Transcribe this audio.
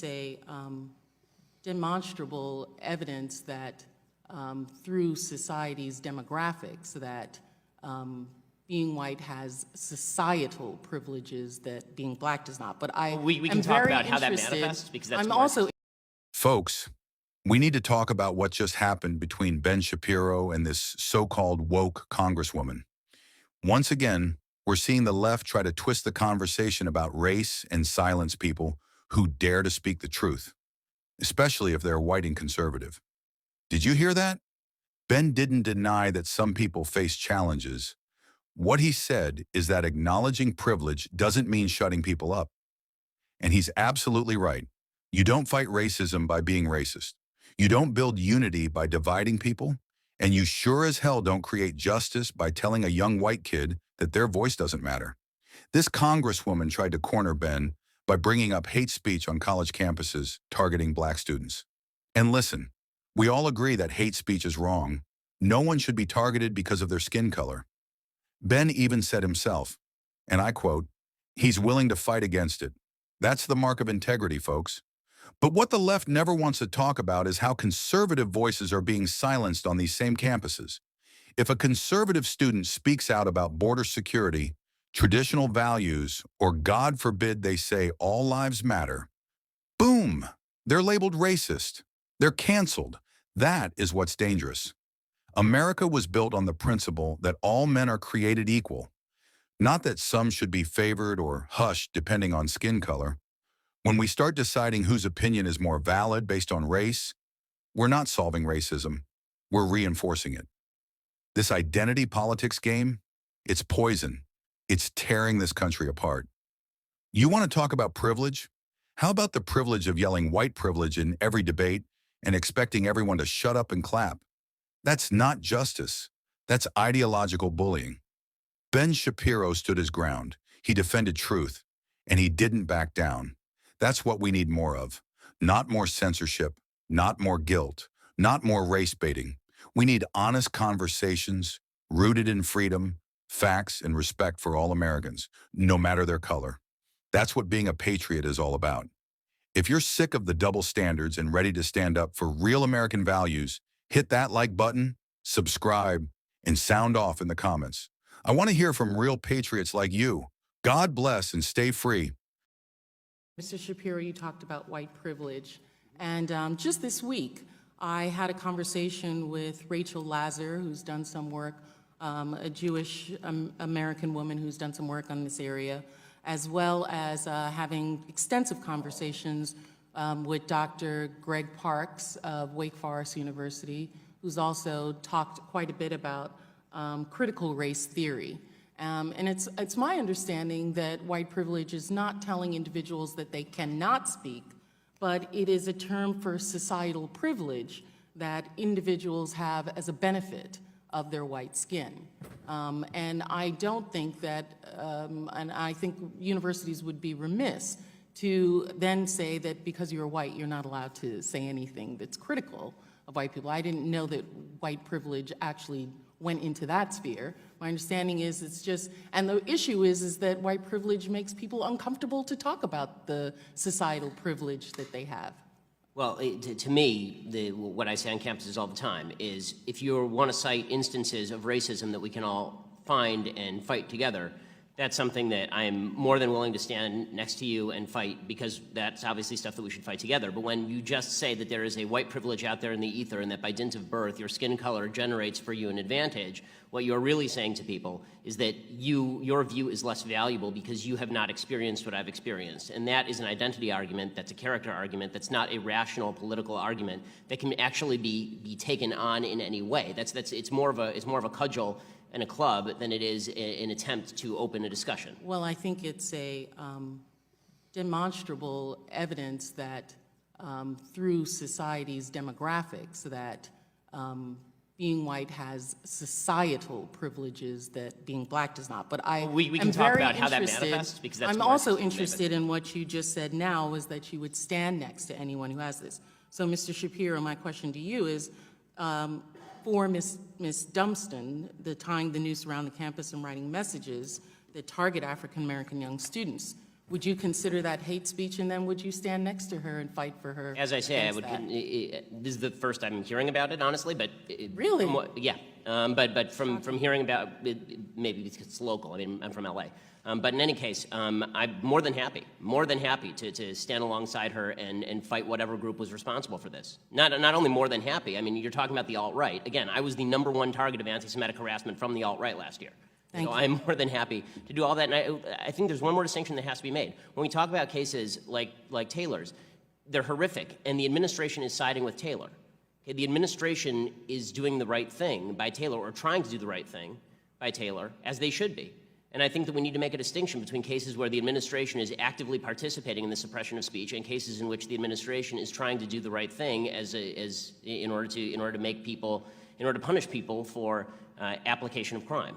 a demonstrable evidence that through society's demographics that being white has societal privileges that being black does not. But we can talk about how that manifests, because that's Folks, we need to talk about what just happened between Ben Shapiro and this so-called woke Congresswoman. Once again, we're seeing the left try to twist the conversation about race and silence people who dare to speak the truth, especially if they're white and conservative. Did you hear that? Ben didn't deny that some people face challenges. What he said is that acknowledging privilege doesn't mean shutting people up. And he's absolutely right. You don't fight racism by being racist. You don't build unity by dividing people. And you sure as hell don't create justice by telling a young white kid that their voice doesn't matter. This Congresswoman tried to corner Ben by bringing up hate speech on college campuses targeting black students. And listen, we all agree that hate speech is wrong. No one should be targeted because of their skin color. Ben even said himself, and I quote, "He's willing to fight against it." That's the mark of integrity, folks. But what the left never wants to talk about is how conservative voices are being silenced on these same campuses. If a conservative student speaks out about border security, traditional values, or God forbid they say all lives matter, boom, they're labeled racist. They're canceled. That is what's dangerous. America was built on the principle that all men are created equal, not that some should be favored or hushed depending on skin color. When we start deciding whose opinion is more valid based on race, we're not solving racism, we're reinforcing it. This identity politics game, it's poison. It's tearing this country apart. You want to talk about privilege? How about the privilege of yelling white privilege in every debate and expecting everyone to shut up and clap? That's not justice. That's ideological bullying. Ben Shapiro stood his ground. He defended truth, and he didn't back down. That's what we need more of. Not more censorship, not more guilt, not more race baiting. We need honest conversations rooted in freedom, facts, and respect for all Americans, no matter their color. That's what being a patriot is all about. If you're sick of the double standards and ready to stand up for real American values, hit that like button, subscribe, and sound off in the comments. I want to hear from real patriots like you. God bless and stay free. Mr. Shapiro, you talked about white privilege. And just this week, I had a conversation with Rachel Lazar, who's done some work, a Jewish American woman who's done some work on this area, as well as having extensive conversations with Dr. Greg Parks of Wake Forest University, who's also talked quite a bit about critical race theory. And it's my understanding that white privilege is not telling individuals that they cannot speak, but it is a term for societal privilege that individuals have as a benefit of their white skin. And I don't think that, and I think universities would be remiss to then say that because you're white, you're not allowed to say anything that's critical of white people. I didn't know that white privilege actually went into that sphere. My understanding is it's just, and the issue is that white privilege makes people uncomfortable to talk about the societal privilege that they have. Well, to me, what I say on campuses all the time is if you want to cite instances of racism that we can all find and fight together, that's something that I'm more than willing to stand next to you and fight, because that's obviously stuff that we should fight together. But when you just say that there is a white privilege out there in the ether and that by dint of birth your skin color generates for you an advantage, what you're really saying to people is that your view is less valuable because you have not experienced what I've experienced. And that is an identity argument, that's a character argument, that's not a rational political argument that can actually be taken on in any way. It's more of a cudgel and a club than it is an attempt to open a discussion. Well, I think it's a demonstrable evidence that through society's demographics that being white has societal privileges that being black does not. But we can talk about how that manifests, because that's I'm also interested in what you just said now, is that you would stand next to anyone who has this. So, Mr. Shapiro, my question to you is, for Ms. Dunston, tying the noose around the campus and writing messages that target African-American young students, Would you consider that hate speech, and then would you stand next to her and fight for her? As I say, I against would. that? This is the first I'm hearing about it, honestly. But Really? Yeah. But from hearing about it, maybe because it's local. I mean, I'm from LA. But in any case, I'm more than happy to stand alongside her and fight whatever group was responsible for this. Not only more than happy. I mean, you're talking about the alt-right. Again, I was the #1 target of anti-Semitic harassment from the alt-right last year. Thank you. I'm more than happy to do all that. And I think there's one more distinction that has to be made. When we talk about cases like Taylor's, they're horrific, and the administration is siding with Taylor. Okay, the administration is doing the right thing by Taylor, or trying to do the right thing by Taylor, as they should be. And I think that we need to make a distinction between cases where the administration is actively participating in the suppression of speech and cases in which the administration is trying to do the right thing in order to punish people for application of crime.